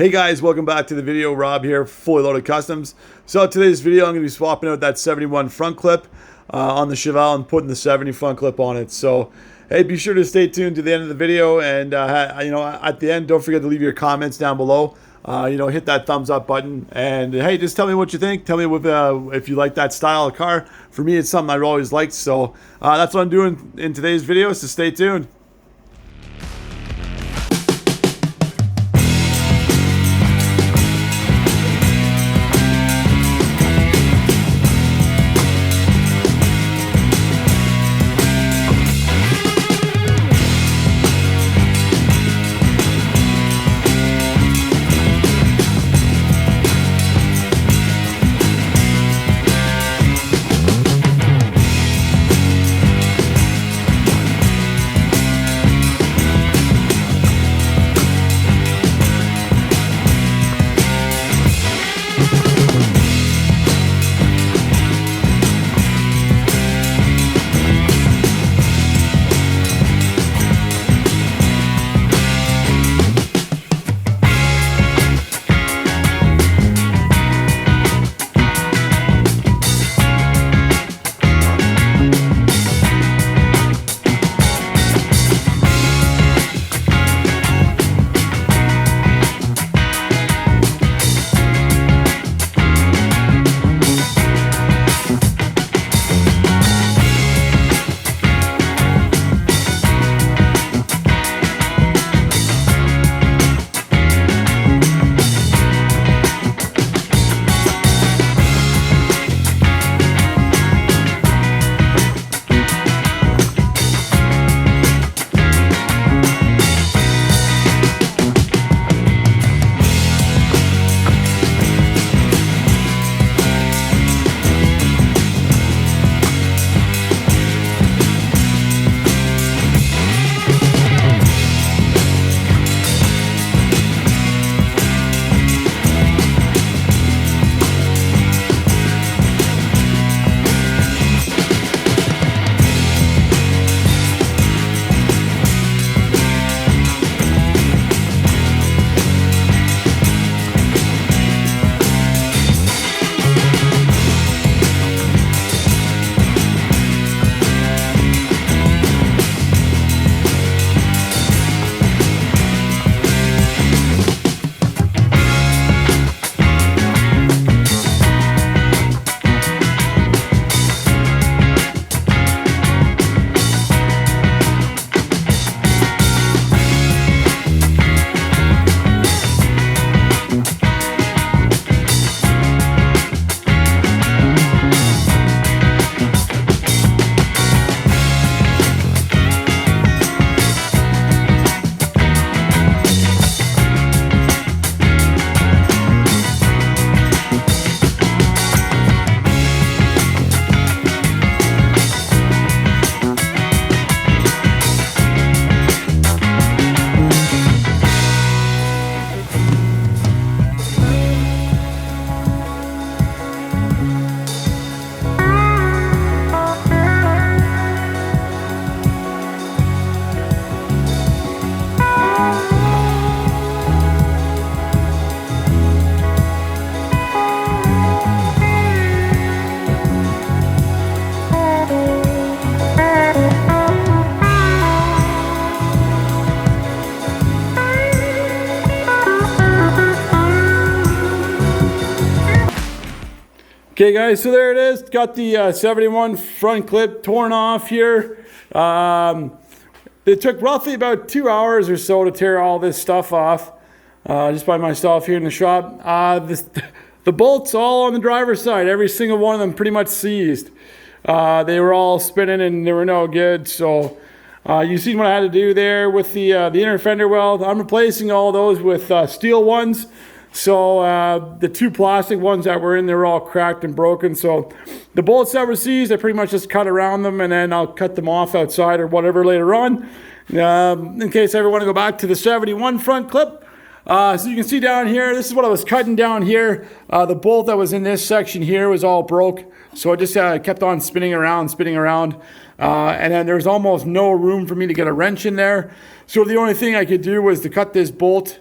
Hey guys, welcome back to the video. Rob here, Fully Loaded Customs. So today's video, I'm going to be swapping out that 71 front clip on the Chevelle and putting the 70 front clip on it. So hey, be sure to stay tuned to the end of the video, and at the end, don't forget to leave your comments down below. Hit that thumbs up button, and hey, just tell me what you think. Tell me if you like that style of car. For me, it's something I've always liked. So that's what I'm doing in today's video. So stay tuned. Okay guys, so there it is. Got the 71 front clip torn off here. It took roughly about 2 hours or so to tear all this stuff off, just by myself here in the shop. The bolts all on the driver's side, every single one of them pretty much seized. They were all spinning and they were no good. So you seen what I had to do there with the inner fender weld. I'm replacing all those with steel ones. So the two plastic ones that were in there were all cracked and broken. So the bolts that were seized, I pretty much just cut around them, and then I'll cut them off outside or whatever later on. In case I ever want to go back to the 71 front clip. So you can see down here, this is what I was cutting down here. The bolt that was in this section here was all broke. So I just kept on spinning around. And then there's almost no room for me to get a wrench in there. So the only thing I could do was to cut this bolt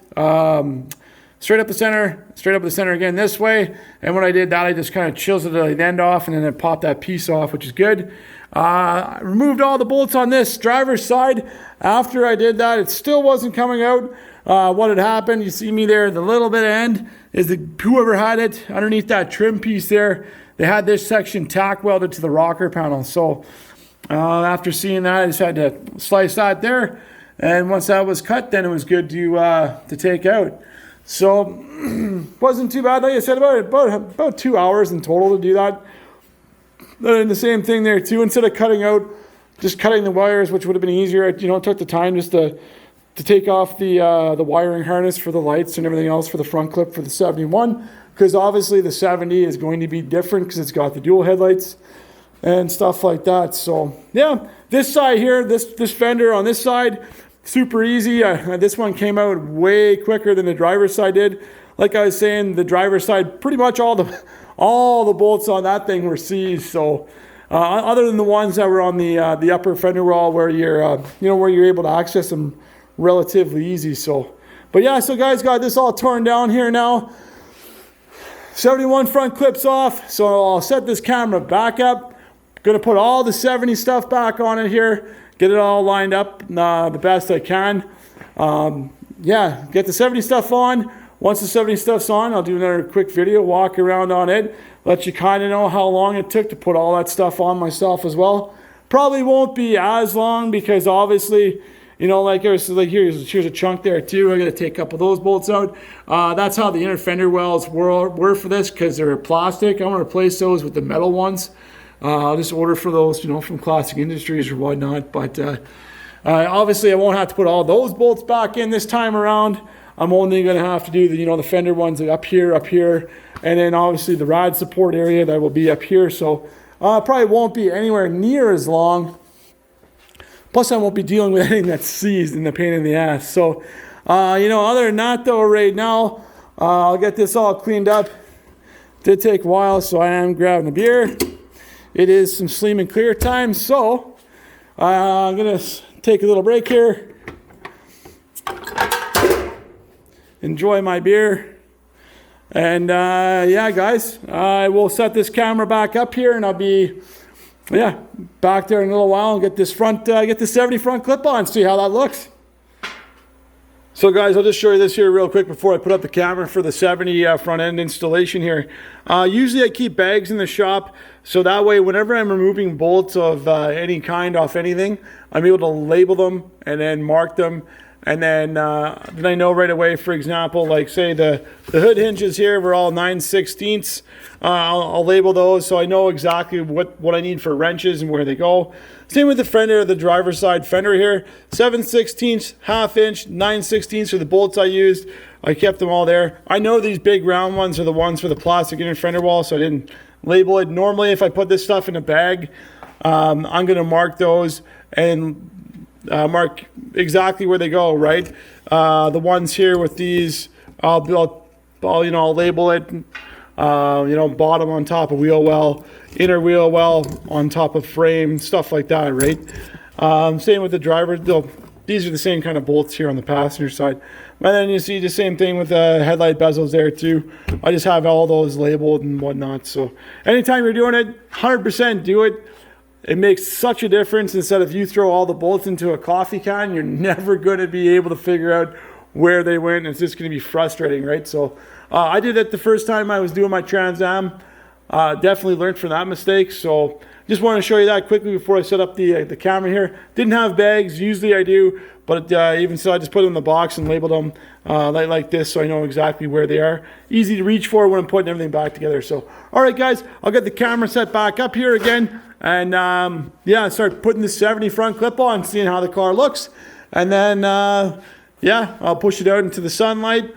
straight up the center again this way. And when I did that, I just kind of chiseled the end off, and then I popped that piece off, which is good. I removed all the bolts on this driver's side. After I did that, it still wasn't coming out. What had happened, you see me there, the little bit of end is whoever had it underneath that trim piece there, they had this section tack welded to the rocker panel. So after seeing that, I just had to slice that there. And once that was cut, then it was good to take out. So wasn't too bad. Like I said, about 2 hours in total to do that. And the same thing there too. Instead of just cutting the wires, which would have been easier, it took the time just to take off the wiring harness for the lights and everything else for the front clip for the 71. Because obviously the 70 is going to be different because it's got the dual headlights and stuff like that. So yeah, this side here, this fender on this side, super easy. This one came out way quicker than the driver's side did. Like I was saying, the driver's side, pretty much all the bolts on that thing were seized. So other than the ones that were on the upper fender wall where you're able to access them relatively easy. So, but yeah, so guys, got this all torn down here now. 71 front clips off. So I'll set this camera back up. Gonna put all the 70 stuff back on it here. Get it all lined up the best I can. Yeah, get the 70 stuff on. Once the 70 stuff's on, I'll do another quick video, walk around on it, let you kind of know how long it took to put all that stuff on myself as well. Probably won't be as long because obviously, here's a chunk there too. I got to take a couple of those bolts out. That's how the inner fender wells were for this because they're plastic. I'm going to replace those with the metal ones. I'll just order for those, from Classic Industries or whatnot. But obviously, I won't have to put all those bolts back in this time around. I'm only going to have to do the fender ones up here, and then obviously the rod support area that will be up here. So probably won't be anywhere near as long. Plus, I won't be dealing with anything that's seized and the pain in the ass. So, other than that, though, right now, I'll get this all cleaned up. Did take a while, so I am grabbing a beer. It is some Sleeman Clear time, so I'm going to take a little break here. Enjoy my beer. And yeah, guys, I will set this camera back up here, and I'll be back there in a little while and get this 70 front clip on, see how that looks. So guys, I'll just show you this here real quick before I put up the camera for the 70 front end installation here. Usually I keep bags in the shop, so that way whenever I'm removing bolts of any kind off anything, I'm able to label them and then mark them. And then I know right away, for example, like say the hood hinges here were all 9/16. I'll label those so I know exactly what I need for wrenches and where they go. Same with the fender, the driver's side fender here. 7/16, ½ inch, 9/16 are the bolts I used. I kept them all there. I know these big round ones are the ones for the plastic inner fender wall, so I didn't label it. Normally, if I put this stuff in a bag, I'm going to mark those and mark exactly where they go, right? The ones here with these, I'll label it, bottom on top of wheel well, inner wheel well on top of frame, stuff like that, right? Same with the driver. These are the same kind of bolts here on the passenger side. And then you see the same thing with the headlight bezels there too. I just have all those labeled and whatnot. So anytime you're doing it, 100% do it. It makes such a difference. Instead of you throw all the bolts into a coffee can, you're never going to be able to figure out where they went. It's just going to be frustrating, right? So I did it the first time I was doing my Trans Am. Definitely learned from that mistake. So just want to show you that quickly before I set up the camera here. Didn't have bags. Usually I do. But even so, I just put them in the box and labeled them like this so I know exactly where they are. Easy to reach for when I'm putting everything back together. So, all right, guys, I'll get the camera set back up here again. And, start putting the 70 front clip on, seeing how the car looks. And then, I'll push it out into the sunlight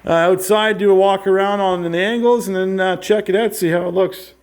outside, do a walk around on the angles, and then check it out, see how it looks.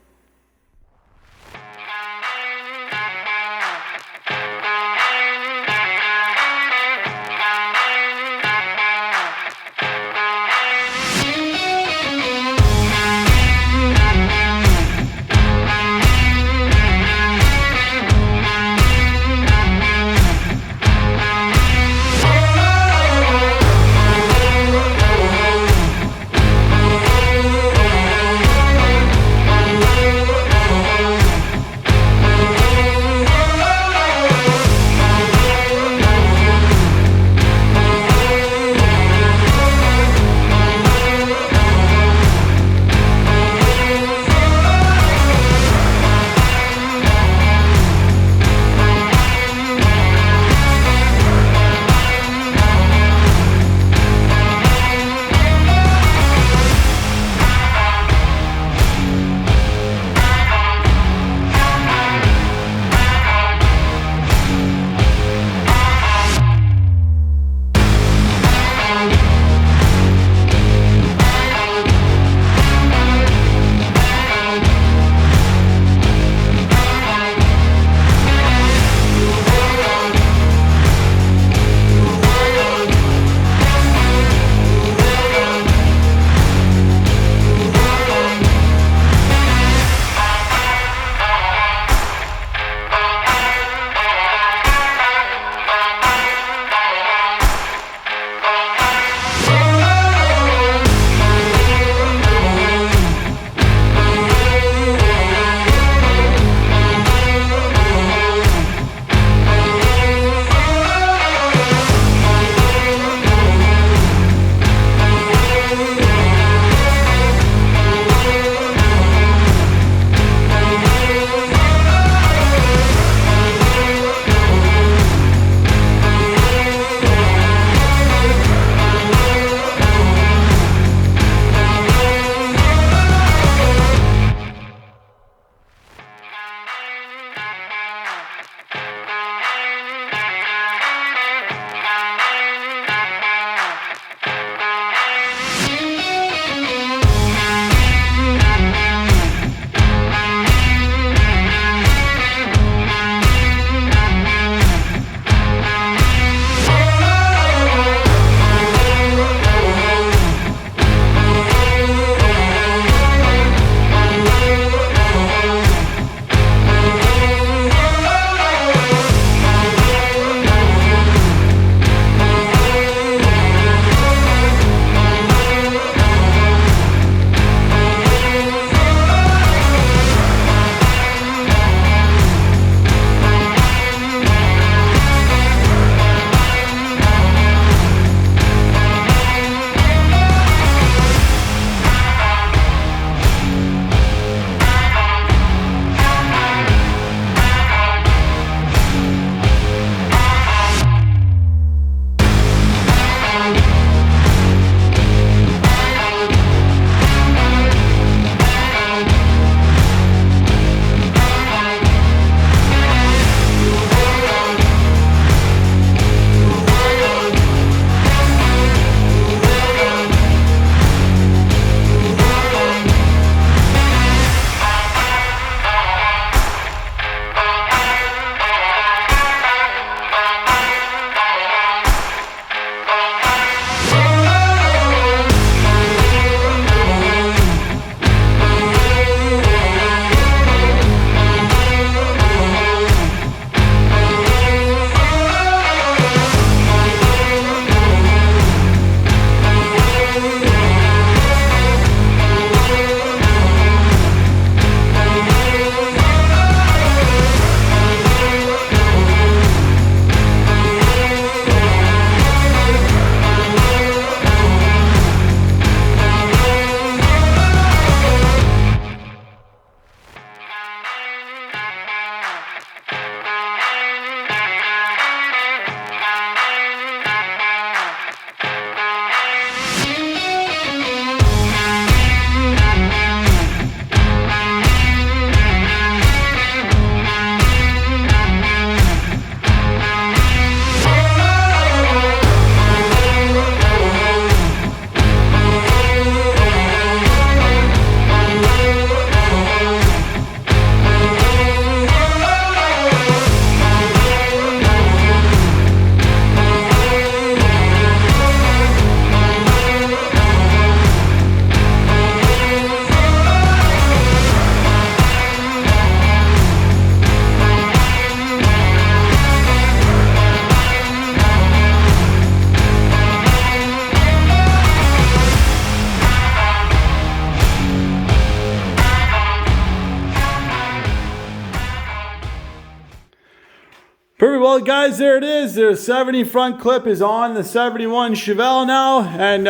well, guys, there it is. The 70 front clip is on the 71 Chevelle now. And,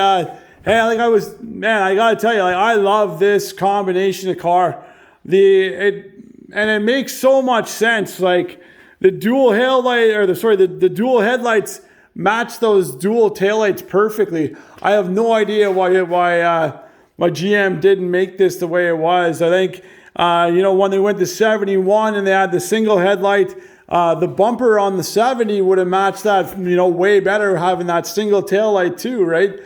hey, like I gotta tell you, like, I love this combination of car. And it makes so much sense. Like, the dual headlight, or the dual headlights match those dual taillights perfectly. I have no idea why GM didn't make this the way it was. I think, when they went to 71 and they had the single headlight, the bumper on the 70 would have matched that, way better, having that single taillight too, right?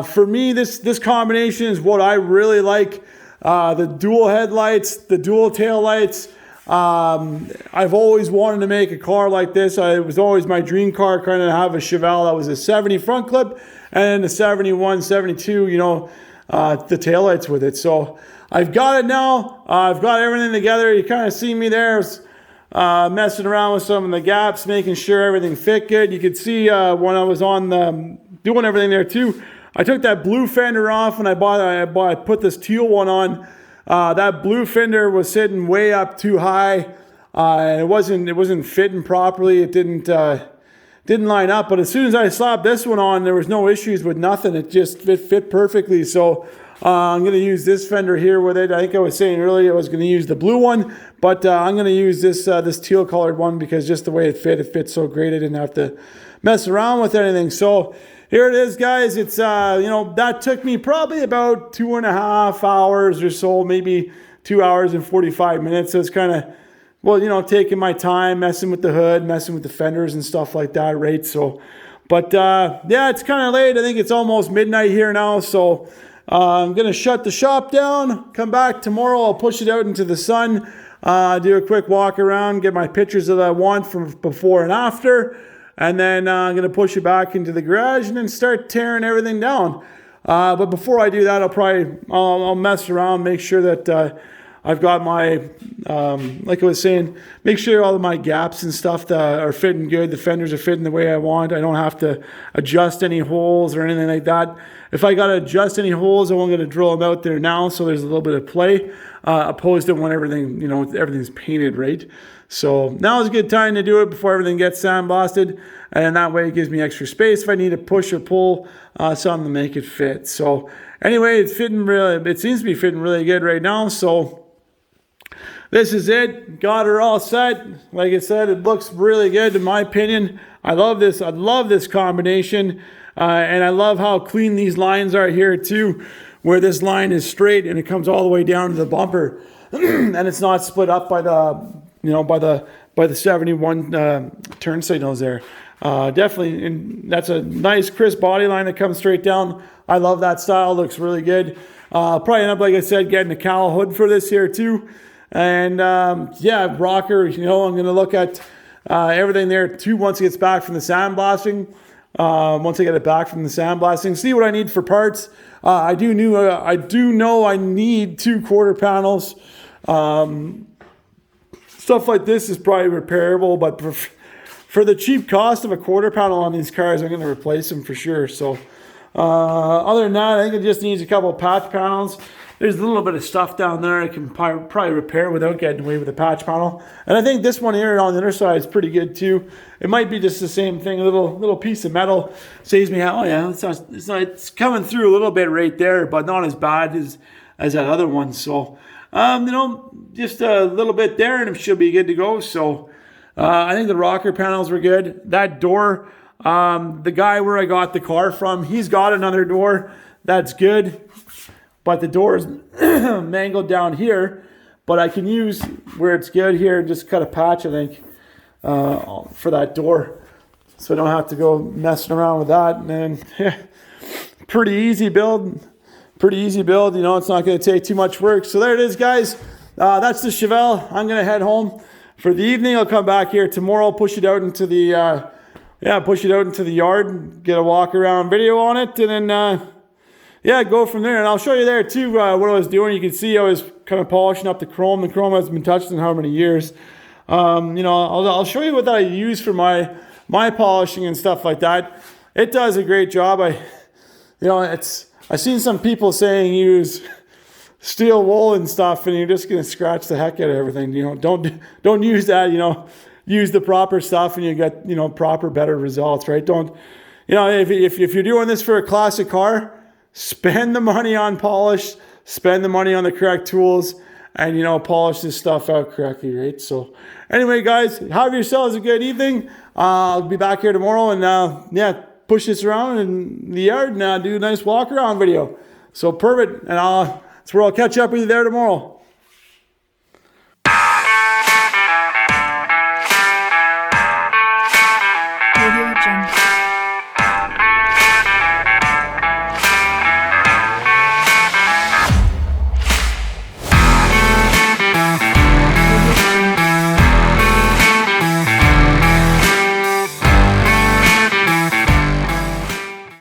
For me, this combination is what I really like. The dual headlights, the dual taillights. I've always wanted to make a car like this. It was always my dream car, kind of have a Chevelle that was a 70 front clip, and then the 71, 72, the taillights with it. So I've got it now. I've got everything together. You kind of see me there, messing around with some of the gaps, making sure everything fit good. You could see when I was on doing everything there too. I took that blue fender off and I put this teal one on. That blue fender was sitting way up too high, and it wasn't fitting properly. It didn't line up. But as soon as I slapped this one on, there was no issues with nothing. It just fit perfectly. So I'm going to use this fender here with it. I think I was saying earlier I was going to use the blue one, but I'm going to use this teal colored one because just the way it fits so great. I didn't have to mess around with anything. So here it is, guys. It's, that took me probably about 2.5 hours or so, maybe 2 hours and 45 minutes. So it's kind of, taking my time, messing with the hood, messing with the fenders and stuff like that, right? So, but yeah, it's kind of late. I think it's almost midnight here now. So I'm going to shut the shop down, come back tomorrow. I'll push it out into the sun, do a quick walk around, get my pictures that I want from before and after. And then I'm going to push it back into the garage and then start tearing everything down. But before I do that, I'll mess around, make sure that I've got my, like I was saying, make sure all of my gaps and stuff that are fitting good. The fenders are fitting the way I want. I don't have to adjust any holes or anything like that. If I got to adjust any holes, I'm going to drill them out there now so there's a little bit of play, opposed to when everything's painted, right? So now is a good time to do it before everything gets sandblasted, and that way it gives me extra space if I need to push or pull something to make it fit. So anyway, it seems to be fitting really good right now. So this is it. Got her all set. Like I said, it looks really good in my opinion. I love this. I love this combination, and I love how clean these lines are here too, where this line is straight and it comes all the way down to the bumper, and it's not split up by the by the 71 turn signals there. Definitely, and that's a nice crisp body line that comes straight down. I love that style. Looks really good. Probably end up, like I said, getting a cowl hood for this here too. And yeah, rocker. I'm going to look at everything there too once it gets back from the sandblasting. Once I get it back from the sandblasting, see what I need for parts. I do know I need 2 quarter panels. Stuff like this is probably repairable, but for the cheap cost of a quarter panel on these cars, I'm going to replace them for sure. So other than that, I think it just needs a couple of patch panels. There's a little bit of stuff down there I can probably repair without getting away with a patch panel. And I think this one here on the other side is pretty good too. It might be just the same thing. A little piece of metal saves me. Oh yeah, it's coming through a little bit right there, but not as bad as that other one. So just a little bit there and it should be good to go. So I think the rocker panels were good. That door, the guy where I got the car from, he's got another door that's good, but the door is mangled down here. But I can use where it's good here and just cut a patch, I think, for that door, so I don't have to go messing around with that. And then pretty easy build. It's not going to take too much work. So there it is, guys. That's the Chevelle. I'm going to head home for the evening. I'll come back here tomorrow, push it out into the yard, get a walk around video on it, and then go from there. And I'll show you there too what I was doing. You can see I was kind of polishing up the chrome. The chrome hasn't been touched in how many years. I'll show you what I use for my polishing and stuff like that. It does a great job. I've seen some people saying use steel wool and stuff, and you're just gonna scratch the heck out of everything. Don't use that. use the proper stuff and you get, you know, proper, better results, right? Don't, you know, if you're doing this for a classic car, spend the money on polish, spend the money on the correct tools, and, you know, polish this stuff out correctly, right? So anyway, guys, have yourselves a good evening. I'll be back here tomorrow and, yeah, push this around in the yard and do a nice walk around video. So perfect. And that's where I'll catch up with you there tomorrow.